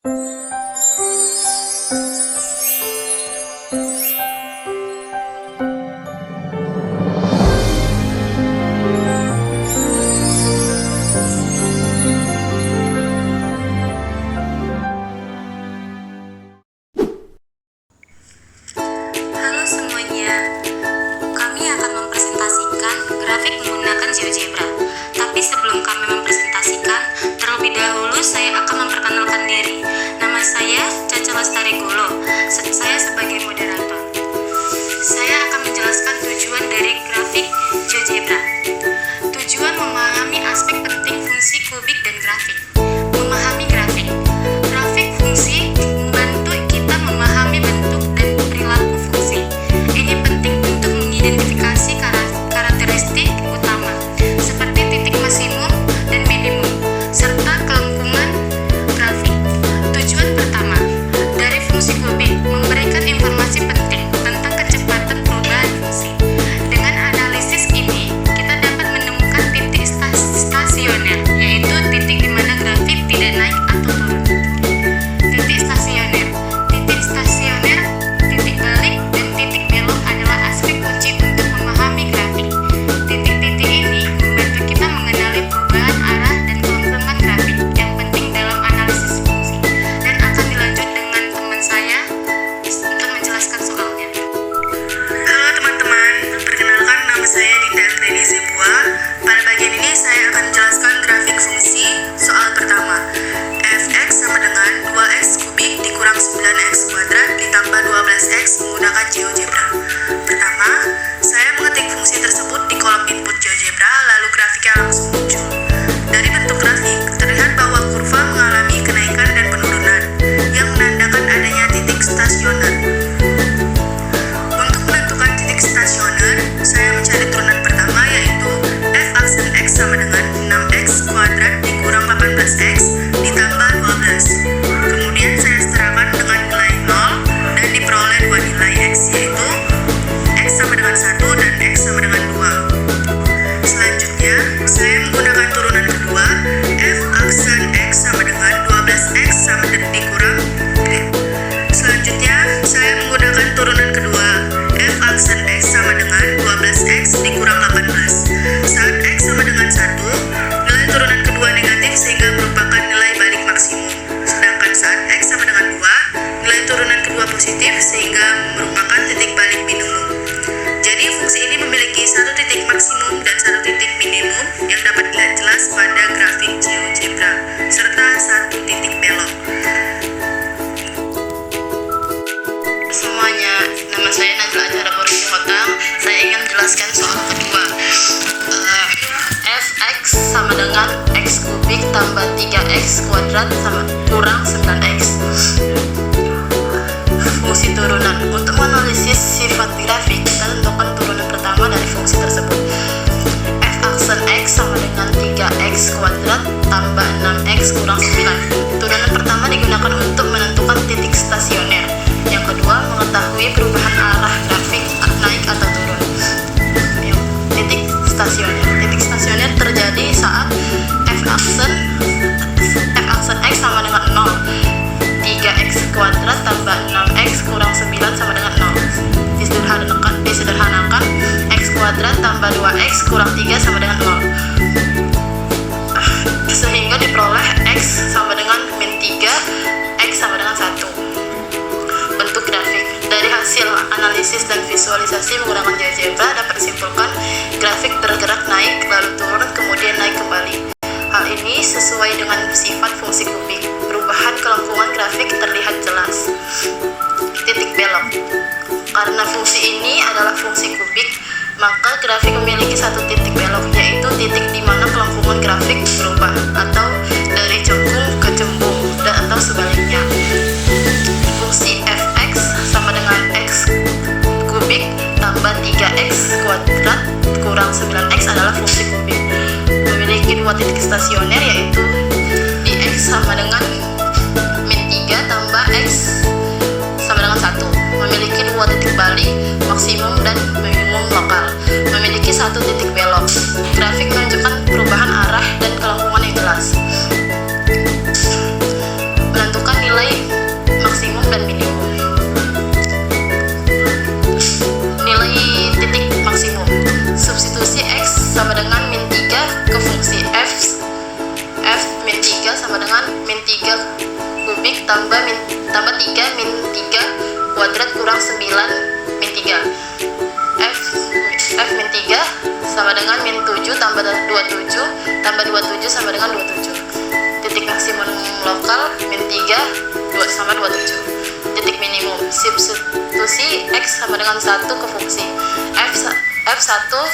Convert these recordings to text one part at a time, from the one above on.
Halo semuanya, kami akan mempresentasikan grafik menggunakan GeoGebra. Tapi sebelum kami mempresentasikan, terlebih dahulu saya akan memperkenalkan diri. Nama saya Caca Lestari Golo, saya sebagai moderator. Saya akan menjelaskan tujuan dari grafik GeoGebra. Tujuan memahami aspek penting fungsi kubik dan grafik. Memahami grafik. Grafik fungsi membantu kita memahami bentuk dan perilaku fungsi. Ini penting untuk mengidentifikasi karakteristik utama seperti titik maksimum dan minimum serta kelengkungan grafik. Tujuan pertama dari fungsi kubik memberikan informasi penting tentang kecepatan perubahan fungsi. Dengan analisis ini kita dapat menemukan titik stasioner, yaitu titik di mana grafik tidak naik atau turun. Titik stasioner, titik balik, dan titik belok adalah aspek kunci untuk memahami grafik. Titik-titik ini membantu kita mengenali perubahan arah dan kelengkungan grafik yang penting dalam analisis fungsi. Dan akan dilanjut dengan teman saya untuk menjelaskan soalnya. Halo teman-teman, perkenalkan nama saya Dinda Agreni Zebua. Pada bagian ini saya akan menjelaskan grafik fungsi soal pertama. Fx sama dengan 2x kubik dikurang 9x kuadrat ditambah 12x menggunakan GeoGebra. Pertama, saya mengetik fungsi tersebut di kolom input GeoGebra, lalu grafiknya langsung muncul. Dari bentuk grafik, terlihat bahwa kurva mengalami kenaikan dan penurunan yang menandakan adanya titik stasioner. Untuk menentukan titik stasioner, saya mencari turunan pertama, yaitu f aksen x sama dengan 6x kuadrat dikurang 18x ditambah 12. Kemudian saya setarakan dengan nilai 0 dan diperoleh dua nilai x, yaitu x sama dengan 1 dan x sama dengan 2. Selanjutnya, saya menggunakan turunan kedua, f aksen x sama dengan 12x sama dan dikurang. Selanjutnya, saya menggunakan turunan kedua, f aksen x sama dengan 12x dikurang 18. Saat x sama dengan 1, nilai turunan kedua negatif sehingga merupakan nilai balik maksimum. Sedangkan saat x sama dengan 2, nilai turunan kedua positif sehingga merupakan titik balik minimum. Jadi fungsi ini memiliki satu titik maksimum dan satu titik minimum yang dapat dilihat jelas pada grafik GeoGebra, serta satu titik belok. Semuanya, nama saya Najla Acara Borisi Hotang. Saya ingin menjelaskan soal kedua. Fx sama dengan x kubik tambah 3x kuadrat sama kurang 9x. Fungsi turunan. Untuk menganalisis sifat grafik, kita tentukan turunan pertama dari fungsi tersebut. F aksen x sama dengan 3x kuadrat tambah 6x kurang 9. Turunan pertama digunakan untuk menentukan titik stasioner. Yang kedua, mengetahui perubahan arah grafik naik atau turun. Titik stasioner. Titik stasioner terjadi saat f aksen x sama dengan 0. 3x kuadrat tambah 6x kurang 9 sama dengan 0. Disederhanakan, x kuadrat tambah 2x kurang 3 sama dengan 0. Sehingga diperoleh x sama dengan min 3, x sama dengan 1. Bentuk grafik. Dari hasil analisis dan visualisasi menggunakan GeoGebra dapat disimpulkan grafik bergerak naik lalu turun kemudian naik kembali. Hal ini sesuai dengan sifat fungsi kubik. Perubahan kelengkungan grafik terlihat jelas. Titik belok. Karena fungsi ini adalah fungsi kubik, maka grafik memiliki satu titik belok, yaitu titik di mana kelengkungan grafik berubah atau dari cembung ke cembung dan atau sebaliknya. Fungsi fx sama dengan x kubik tambah 3x kuadrat kurang 9x adalah fungsi kubik. Memiliki dua titik stasioner, yaitu di x sama dengan min 3 tambah x sama dengan 1. Memiliki dua titik balik maksimum dan minimum lokal. Memiliki satu titik belok. Grafik menunjukkan perubahan arah dan dan minimum. Nilai titik maksimum. Substitusi X sama dengan min 3 ke fungsi F min 3 sama dengan min 3 kubik tambah 3 min 3 kuadrat kurang 9 min 3. F min 3 sama dengan min 7 tambah 27 tambah 27 sama dengan 27. Titik maksimum lokal min 3 sama 27. Titik minimum. Substitusi X sama dengan 1 ke fungsi F1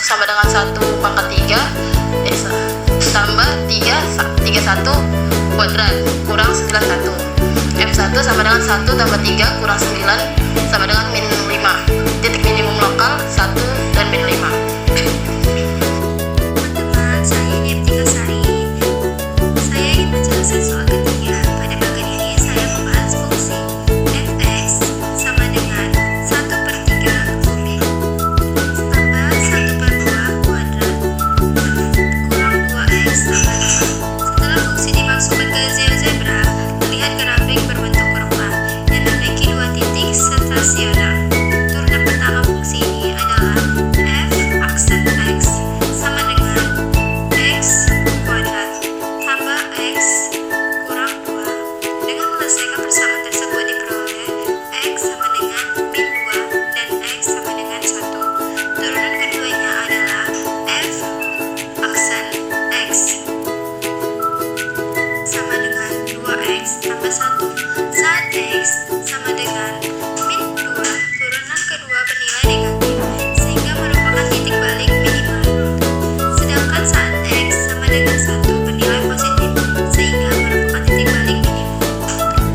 sama dengan 1 pangkat 3 tambah 31 kuadrat kurang 91. F1 sama dengan 1 tambah 3 kurang 9 sama dengan min 5. Titik minimum lokal 1 dan min 5. Teman-teman, saya Neptika Sari. Saya ingin menjelaskan soal ketiga. Pada bagian ini saya membahas fungsi fx sama dengan 1/3 kubik tambah 1/2 kuadrat kurang 2x tambah 5. Setelah fungsi dimasukkan ke GeoGebra, terlihat grafik berbentuk kurva yang memiliki dua titik stasioner. Turunan pertama fungsi ini adalah f aksen x sama dengan x kuadrat tambah x kurang 2. Dengan menyelesaikan persamaan tersebut diperoleh x sama dengan min 2 dan x sama dengan 1. Turunan keduanya adalah f aksen x sama dengan 2x tambah 1. Saat x sama dengan min 2, turunan kedua bernilai negatif sehingga merupakan titik balik minimal. Sedangkan saat x sama dengan 1 bernilai positif sehingga merupakan titik balik minimum.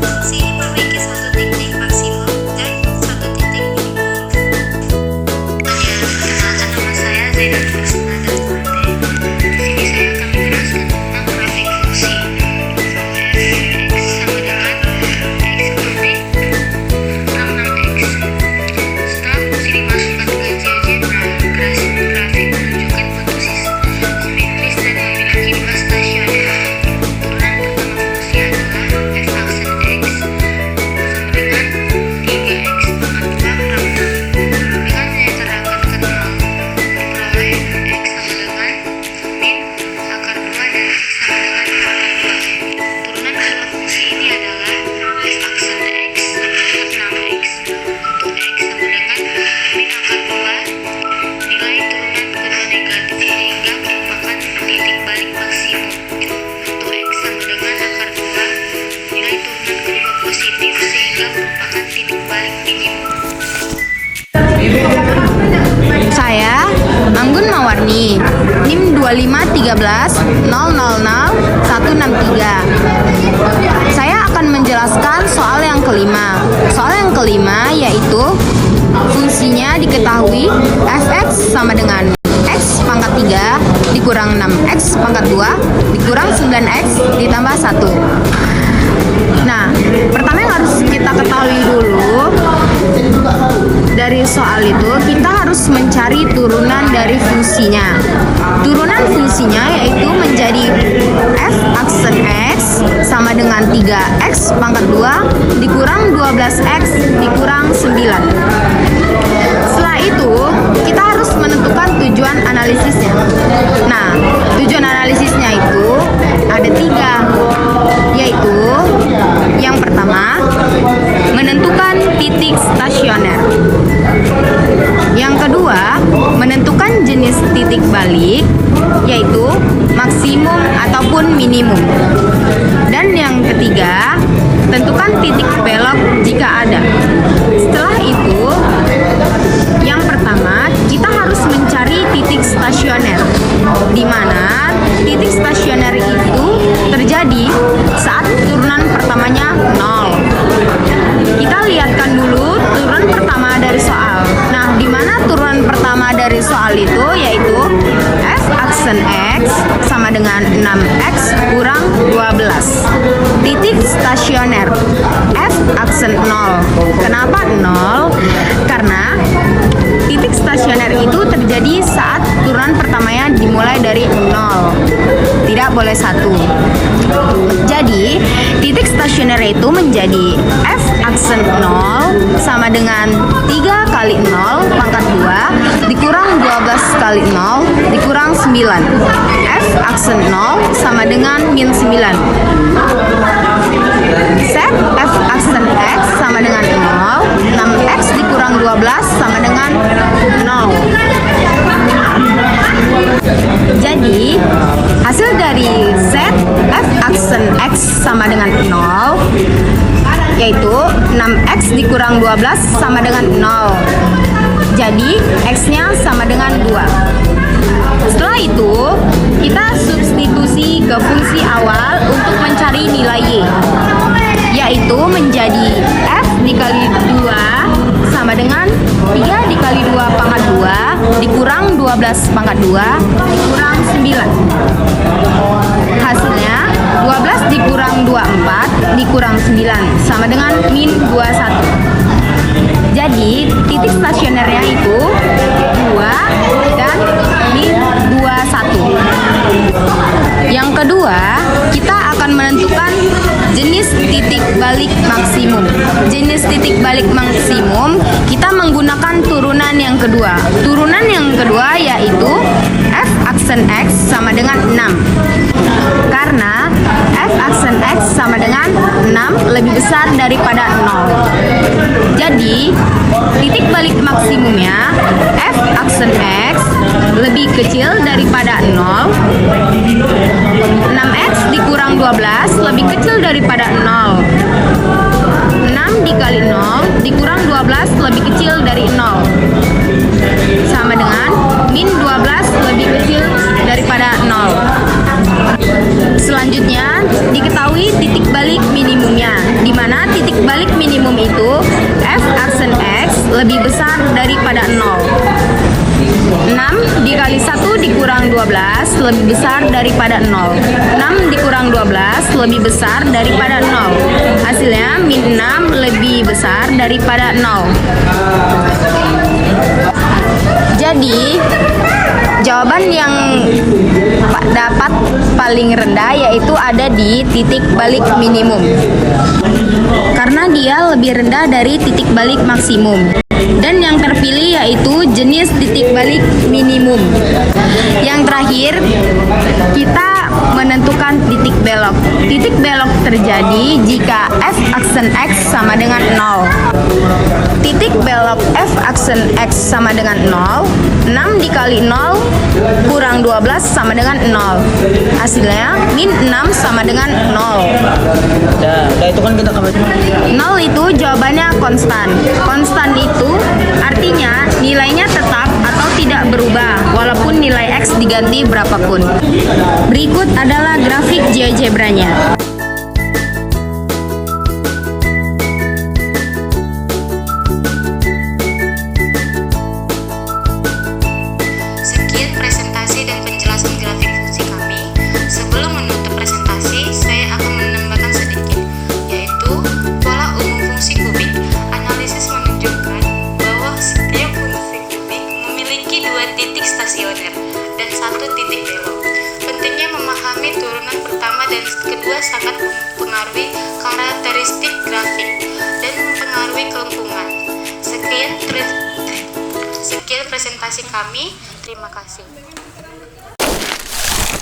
Fungsi ini memiliki satu titik maksimum dan satu titik minimum. Perkenalkan, nama saya Zainal Farsana Dasmante. Di sini saya akan menjelaskan tentang grafik fungsi f sama dengan x kubik kurang 6x. Setelah fungsi dimasukkan ke GeoGebra, grafik menunjukkan bentuk simetris dan memiliki dua stasioner. Turunan pertama fungsi adalah f aksen x sama dengan 3x pangkat 2 kurang 6. Dengan menyederhanakan ke 0, memperoleh x sama dengan min akar 2 dan x sama dengan pangkat 2. Turunan kedua fungsi ini adalah f aksen x sama dengan 6x. Untuk x sama dengan min akar 2, nilai turunan kedua negatif sehingga merupakan titik balik maksimum. Untuk x sama dengan akar 2, nilai turunan kedua positif sehingga merupakan titik balik minimum. Saya Anggun Mawarni, NIM 253000163. Saya akan menjelaskan soal yang kelima. Soal yang kelima yaitu fungsinya diketahui fx sama dengan x pangkat 3 dikurang 6x pangkat 2 dikurang 9x ditambah 1. Nah, pertama yang harus kita ketahui dulu dari soal itu, kita harus mencari turunan dari fungsinya. Turunan fungsinya yaitu menjadi f aksen x sama dengan 3x pangkat 2 dikurang 12x dikurang 9. Setelah itu, kita harus menentukan tujuan analisisnya. Nah, tujuan analisisnya itu ada 3, yaitu yang pertama, menentukan titik stasioner. Yang kedua, menentukan jenis titik balik, yaitu maksimum ataupun minimum. Dan yang ketiga, tentukan titik belok jika ada. Setelah itu, yang pertama, kita harus mencari titik stasioner, di mana titik stasioner itu terjadi saat turunan pertamanya 0. Kita lihatkan dulu turunan pertama dari soal. Nah, di mana turunan pertama dari soal itu yaitu f aksen x sama dengan 6x kurang 12. Titik stasioner f aksen 0. Kenapa 0? Karena titik stasioner itu terjadi saat turunan pertamanya dimulai dari 0. Tidak boleh 1. Jadi, titik stasioner itu menjadi f aksen 0 sama dengan 3 kali 0 pangkat 2 dikurang 12 kali 0 dikurang 9. F aksen 0 sama dengan min 9. Set F aksen X sama dengan 0. 6X dikurang 12 sama dengan 0. Jadi, hasil dari set F aksen X sama dengan 0 yaitu 6X dikurang 12 sama dengan 0. Jadi, X-nya sama dengan 2. Setelah itu, kita substitusi ke fungsi awal untuk mencari nilai Y, yaitu menjadi F dikali 2 sama dengan 3 dikali 2 pangkat 2 dikurang 12 pangkat 2 dikurang 9. Hasilnya 12 dikurang 24 dikurang 9 sama dengan min 21. Jadi titik stasionernya itu 2 dan min 21. Yang kedua, kita akan menentukan jenis titik balik maksimum. Jenis titik balik maksimum kita menggunakan turunan yang kedua. Turunan yang kedua yaitu F aksen X sama dengan 6. Karena F aksen X sama dengan 6 lebih besar daripada 0. Jadi, titik balik maksimumnya F aksen X lebih kecil daripada 0. 6X dikurang 12 lebih kecil daripada 0. 6 dikali 0 dikurang 12 lebih kecil dari 0. Sama dengan min 12 lebih kecil daripada 0. Selanjutnya, diketahui titik balik minimumnya, di mana titik balik minimum itu F aksen X lebih besar daripada 0. 6 dikali 1 dikurang 12 lebih besar daripada 0. 6 dikurang 12 lebih besar daripada 0. Hasilnya min 6 lebih besar daripada 0. Jadi, jawaban yang dapat paling rendah yaitu ada di titik balik minimum. Karena dia lebih rendah dari titik balik maksimum. Dan yang terpilih yaitu jenis titik balik minimum. Yang terakhir, kita menentukan titik belok. Titik belok terjadi jika F aksen X sama dengan 0. Titik belok F aksen X sama dengan 0. 6 dikali 0 kurang 12 sama dengan 0. Hasilnya min 6 sama dengan 0. Itu kan kita 0 itu jawabannya konstan. Konstan itu artinya nilainya tetap atau tidak berubah walaupun nilai X diganti berapapun. Berikut adalah grafik GeoGebra-nya. Sekian presentasi dan penjelasan grafik fungsi kami. Sebelum menutup presentasi, saya akan menambahkan sedikit, yaitu pola umum fungsi kubik. Analisis menunjukkan bahwa setiap fungsi kubik memiliki 2 titik stasioner dan 1 titik belok. Pentingnya memahami turunan pertama dan kedua sangat mempengaruhi karakteristik grafik dan mempengaruhi kelengkungan. Sekian presentasi kami. Terima kasih.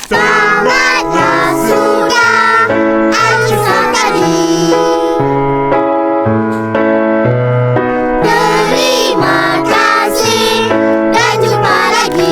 Tamatnya sudah akhir tadi. Terima kasih dan jumpa lagi.